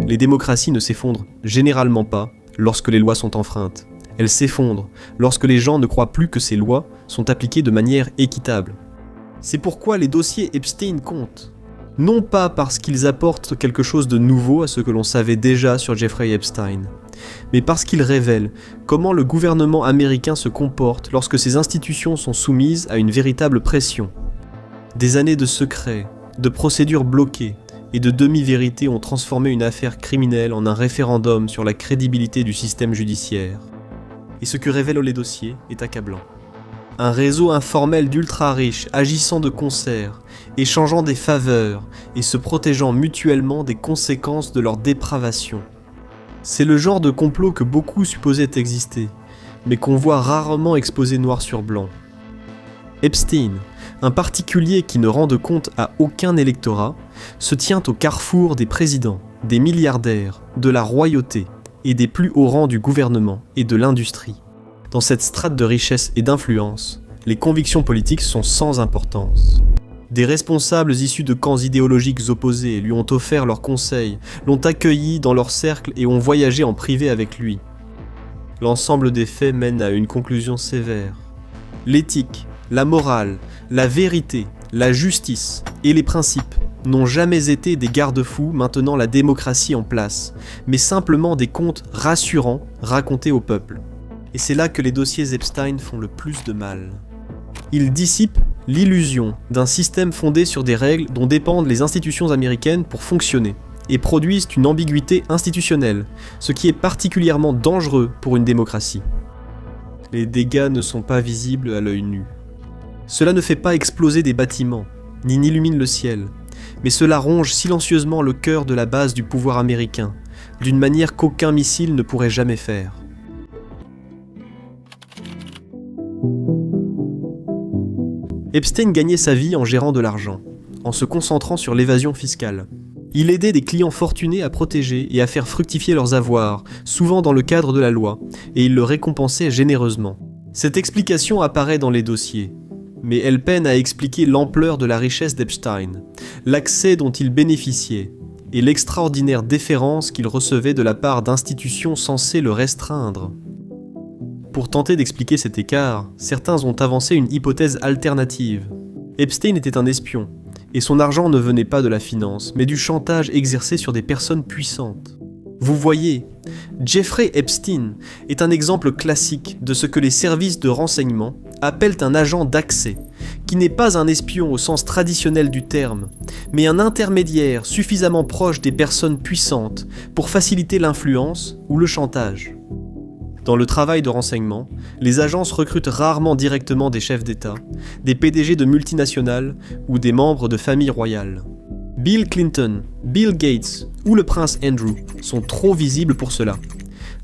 Les démocraties ne s'effondrent généralement pas lorsque les lois sont enfreintes. Elles s'effondrent lorsque les gens ne croient plus que ces lois sont appliquées de manière équitable. C'est pourquoi les dossiers Epstein comptent. Non pas parce qu'ils apportent quelque chose de nouveau à ce que l'on savait déjà sur Jeffrey Epstein, mais parce qu'ils révèlent comment le gouvernement américain se comporte lorsque ses institutions sont soumises à une véritable pression. Des années de secrets, de procédures bloquées et de demi-vérités ont transformé une affaire criminelle en un référendum sur la crédibilité du système judiciaire. Et ce que révèlent les dossiers est accablant. Un réseau informel d'ultra-riches agissant de concert, échangeant des faveurs et se protégeant mutuellement des conséquences de leur dépravation. C'est le genre de complot que beaucoup supposaient exister, mais qu'on voit rarement exposé noir sur blanc. Epstein, un particulier qui ne rend de compte à aucun électorat, se tient au carrefour des présidents, des milliardaires, de la royauté et des plus hauts rangs du gouvernement et de l'industrie. Dans cette strate de richesse et d'influence, les convictions politiques sont sans importance. Des responsables issus de camps idéologiques opposés lui ont offert leurs conseils, l'ont accueilli dans leur cercle et ont voyagé en privé avec lui. L'ensemble des faits mène à une conclusion sévère. L'éthique, la morale, la vérité, la justice et les principes n'ont jamais été des garde-fous maintenant la démocratie en place, mais simplement des contes rassurants racontés au peuple. Et c'est là que les dossiers Epstein font le plus de mal. Ils dissipent l'illusion d'un système fondé sur des règles dont dépendent les institutions américaines pour fonctionner, et produisent une ambiguïté institutionnelle, ce qui est particulièrement dangereux pour une démocratie. Les dégâts ne sont pas visibles à l'œil nu. Cela ne fait pas exploser des bâtiments, ni n'illumine le ciel, mais cela ronge silencieusement le cœur de la base du pouvoir américain, d'une manière qu'aucun missile ne pourrait jamais faire. Epstein gagnait sa vie en gérant de l'argent, en se concentrant sur l'évasion fiscale. Il aidait des clients fortunés à protéger et à faire fructifier leurs avoirs, souvent dans le cadre de la loi, et il le récompensait généreusement. Cette explication apparaît dans les dossiers, mais elle peine à expliquer l'ampleur de la richesse d'Epstein, l'accès dont il bénéficiait, et l'extraordinaire déférence qu'il recevait de la part d'institutions censées le restreindre. Pour tenter d'expliquer cet écart, certains ont avancé une hypothèse alternative. Epstein était un espion, et son argent ne venait pas de la finance, mais du chantage exercé sur des personnes puissantes. Vous voyez, Jeffrey Epstein est un exemple classique de ce que les services de renseignement appellent un agent d'accès, qui n'est pas un espion au sens traditionnel du terme, mais un intermédiaire suffisamment proche des personnes puissantes pour faciliter l'influence ou le chantage. Dans le travail de renseignement, les agences recrutent rarement directement des chefs d'État, des PDG de multinationales ou des membres de familles royales. Bill Clinton, Bill Gates ou le prince Andrew sont trop visibles pour cela.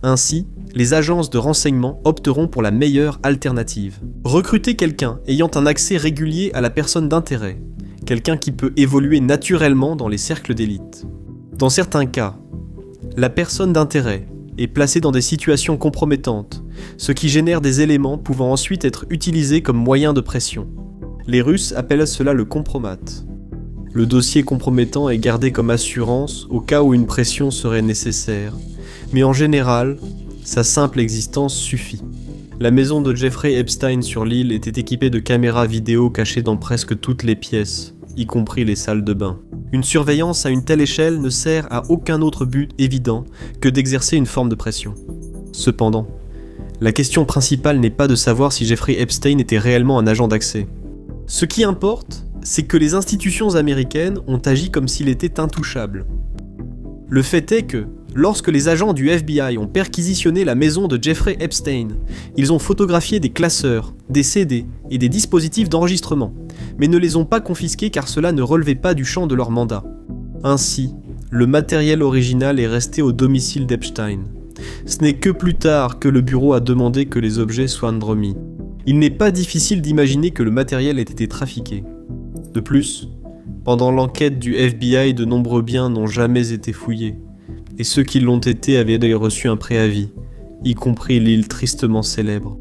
Ainsi, les agences de renseignement opteront pour la meilleure alternative. Recruter quelqu'un ayant un accès régulier à la personne d'intérêt, quelqu'un qui peut évoluer naturellement dans les cercles d'élite. Dans certains cas, la personne d'intérêt est placée dans des situations compromettantes, ce qui génère des éléments pouvant ensuite être utilisés comme moyen de pression. Les Russes appellent cela le compromat. Le dossier compromettant est gardé comme assurance au cas où une pression serait nécessaire, mais en général, sa simple existence suffit. La maison de Jeffrey Epstein sur l'île était équipée de caméras vidéo cachées dans presque toutes les pièces, y compris les salles de bain. Une surveillance à une telle échelle ne sert à aucun autre but évident que d'exercer une forme de pression. Cependant, la question principale n'est pas de savoir si Jeffrey Epstein était réellement un agent d'accès. Ce qui importe, c'est que les institutions américaines ont agi comme s'il était intouchable. Le fait est que, lorsque les agents du FBI ont perquisitionné la maison de Jeffrey Epstein, ils ont photographié des classeurs, des CD et des dispositifs d'enregistrement, mais ne les ont pas confisqués car cela ne relevait pas du champ de leur mandat. Ainsi, le matériel original est resté au domicile d'Epstein. Ce n'est que plus tard que le bureau a demandé que les objets soient remis. Il n'est pas difficile d'imaginer que le matériel ait été trafiqué. De plus, pendant l'enquête du FBI, de nombreux biens n'ont jamais été fouillés, et ceux qui l'ont été avaient d'ailleurs reçu un préavis, y compris l'île tristement célèbre.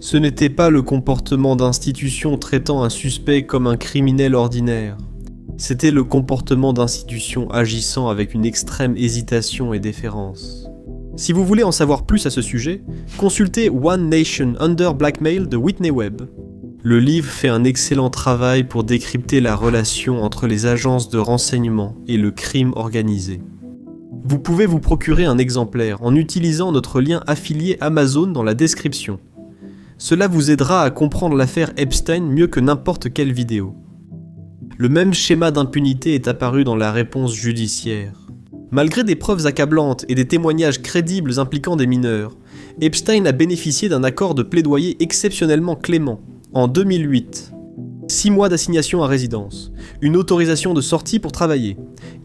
Ce n'était pas le comportement d'institutions traitant un suspect comme un criminel ordinaire. C'était le comportement d'institutions agissant avec une extrême hésitation et déférence. Si vous voulez en savoir plus à ce sujet, consultez One Nation Under Blackmail de Whitney Webb. Le livre fait un excellent travail pour décrypter la relation entre les agences de renseignement et le crime organisé. Vous pouvez vous procurer un exemplaire en utilisant notre lien affilié Amazon dans la description. Cela vous aidera à comprendre l'affaire Epstein mieux que n'importe quelle vidéo. Le même schéma d'impunité est apparu dans la réponse judiciaire. Malgré des preuves accablantes et des témoignages crédibles impliquant des mineurs, Epstein a bénéficié d'un accord de plaidoyer exceptionnellement clément. En 2008, 6 mois d'assignation à résidence, une autorisation de sortie pour travailler,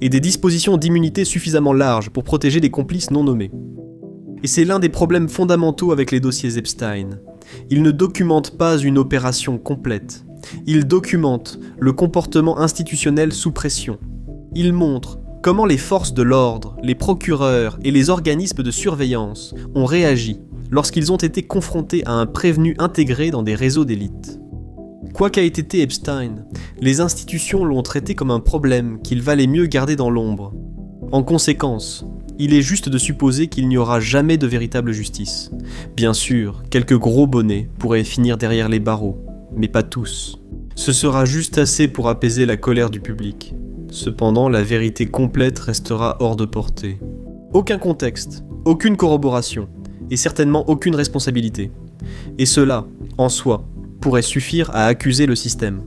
et des dispositions d'immunité suffisamment larges pour protéger des complices non nommés. Et c'est l'un des problèmes fondamentaux avec les dossiers Epstein. Ils ne documentent pas une opération complète. Ils documentent le comportement institutionnel sous pression. Ils montrent comment les forces de l'ordre, les procureurs et les organismes de surveillance ont réagi lorsqu'ils ont été confrontés à un prévenu intégré dans des réseaux d'élite. Quoi qu'ait été Epstein, les institutions l'ont traité comme un problème qu'il valait mieux garder dans l'ombre. En conséquence, il est juste de supposer qu'il n'y aura jamais de véritable justice. Bien sûr, quelques gros bonnets pourraient finir derrière les barreaux, mais pas tous. Ce sera juste assez pour apaiser la colère du public. Cependant, la vérité complète restera hors de portée. Aucun contexte, aucune corroboration, et certainement aucune responsabilité. Et cela, en soi, pourrait suffire à accuser le système.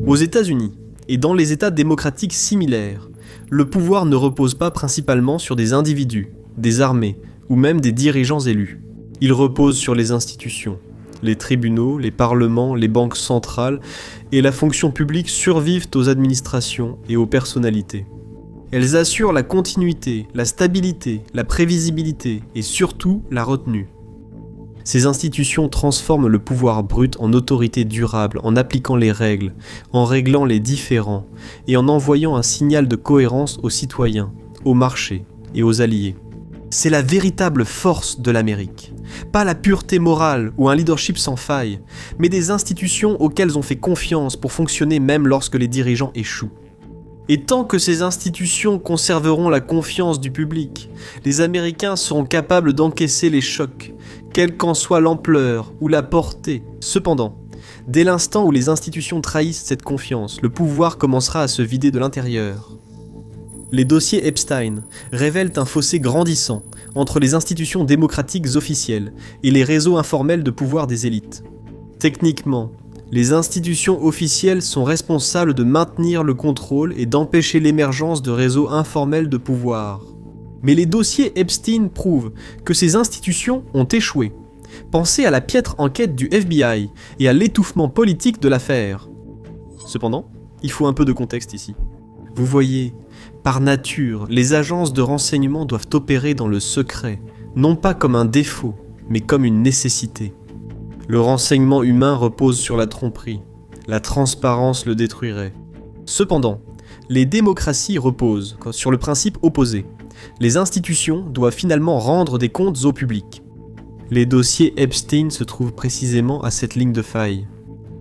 Aux États-Unis, et dans les États démocratiques similaires, le pouvoir ne repose pas principalement sur des individus, des armées, ou même des dirigeants élus. Il repose sur les institutions. Les tribunaux, les parlements, les banques centrales et la fonction publique survivent aux administrations et aux personnalités. Elles assurent la continuité, la stabilité, la prévisibilité et surtout la retenue. Ces institutions transforment le pouvoir brut en autorité durable en appliquant les règles, en réglant les différends et en envoyant un signal de cohérence aux citoyens, aux marchés et aux alliés. C'est la véritable force de l'Amérique. Pas la pureté morale ou un leadership sans faille, mais des institutions auxquelles on fait confiance pour fonctionner même lorsque les dirigeants échouent. Et tant que ces institutions conserveront la confiance du public, les Américains seront capables d'encaisser les chocs, quelle qu'en soit l'ampleur ou la portée. Cependant, dès l'instant où les institutions trahissent cette confiance, le pouvoir commencera à se vider de l'intérieur. Les dossiers Epstein révèlent un fossé grandissant entre les institutions démocratiques officielles et les réseaux informels de pouvoir des élites. Techniquement, les institutions officielles sont responsables de maintenir le contrôle et d'empêcher l'émergence de réseaux informels de pouvoir. Mais les dossiers Epstein prouvent que ces institutions ont échoué. Pensez à la piètre enquête du FBI et à l'étouffement politique de l'affaire. Cependant, il faut un peu de contexte ici. Vous voyez, par nature, les agences de renseignement doivent opérer dans le secret, non pas comme un défaut, mais comme une nécessité. Le renseignement humain repose sur la tromperie. La transparence le détruirait. Cependant, les démocraties reposent sur le principe opposé. Les institutions doivent finalement rendre des comptes au public. Les dossiers Epstein se trouvent précisément à cette ligne de faille.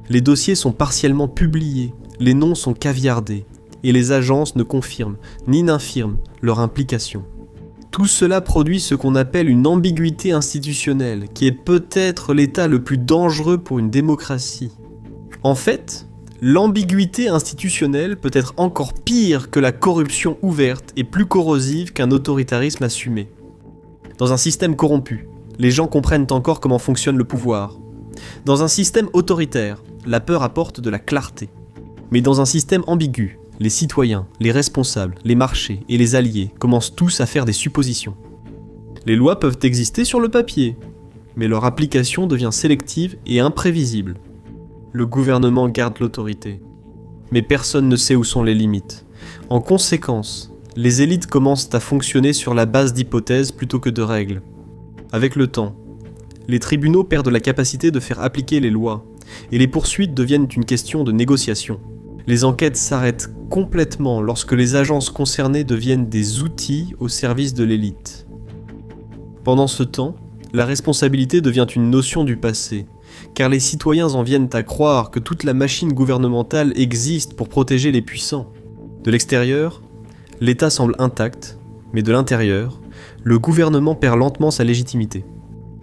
Les dossiers sont partiellement publiés, les noms sont caviardés, et les agences ne confirment ni n'infirment leur implication. Tout cela produit ce qu'on appelle une ambiguïté institutionnelle, qui est peut-être l'état le plus dangereux pour une démocratie. En fait, l'ambiguïté institutionnelle peut être encore pire que la corruption ouverte et plus corrosive qu'un autoritarisme assumé. Dans un système corrompu, les gens comprennent encore comment fonctionne le pouvoir. Dans un système autoritaire, la peur apporte de la clarté. Mais dans un système ambigu, les citoyens, les responsables, les marchés et les alliés commencent tous à faire des suppositions. Les lois peuvent exister sur le papier, mais leur application devient sélective et imprévisible. Le gouvernement garde l'autorité, mais personne ne sait où sont les limites. En conséquence, les élites commencent à fonctionner sur la base d'hypothèses plutôt que de règles. Avec le temps, les tribunaux perdent la capacité de faire appliquer les lois, et les poursuites deviennent une question de négociation. Les enquêtes s'arrêtent complètement lorsque les agences concernées deviennent des outils au service de l'élite. Pendant ce temps, la responsabilité devient une notion du passé, car les citoyens en viennent à croire que toute la machine gouvernementale existe pour protéger les puissants. De l'extérieur, l'État semble intact, mais de l'intérieur, le gouvernement perd lentement sa légitimité.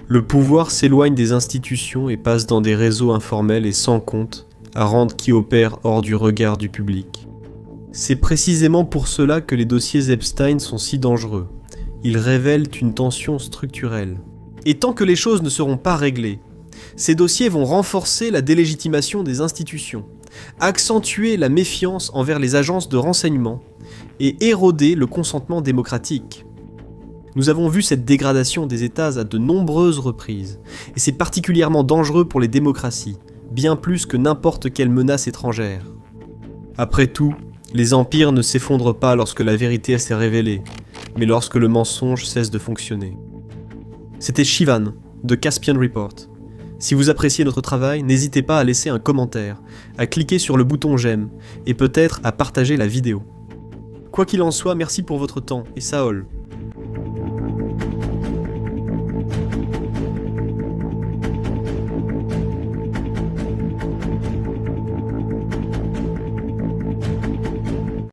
Le pouvoir s'éloigne des institutions et passe dans des réseaux informels et sans compte à rendre qui opère hors du regard du public. C'est précisément pour cela que les dossiers Epstein sont si dangereux. Ils révèlent une tension structurelle. Et tant que les choses ne seront pas réglées, ces dossiers vont renforcer la délégitimation des institutions, accentuer la méfiance envers les agences de renseignement et éroder le consentement démocratique. Nous avons vu cette dégradation des États à de nombreuses reprises, et c'est particulièrement dangereux pour les démocraties, bien plus que n'importe quelle menace étrangère. Après tout, les empires ne s'effondrent pas lorsque la vérité s'est révélée, mais lorsque le mensonge cesse de fonctionner. C'était Shivan, de Caspian Report. Si vous appréciez notre travail, n'hésitez pas à laisser un commentaire, à cliquer sur le bouton j'aime, et peut-être à partager la vidéo. Quoi qu'il en soit, merci pour votre temps, et Saol.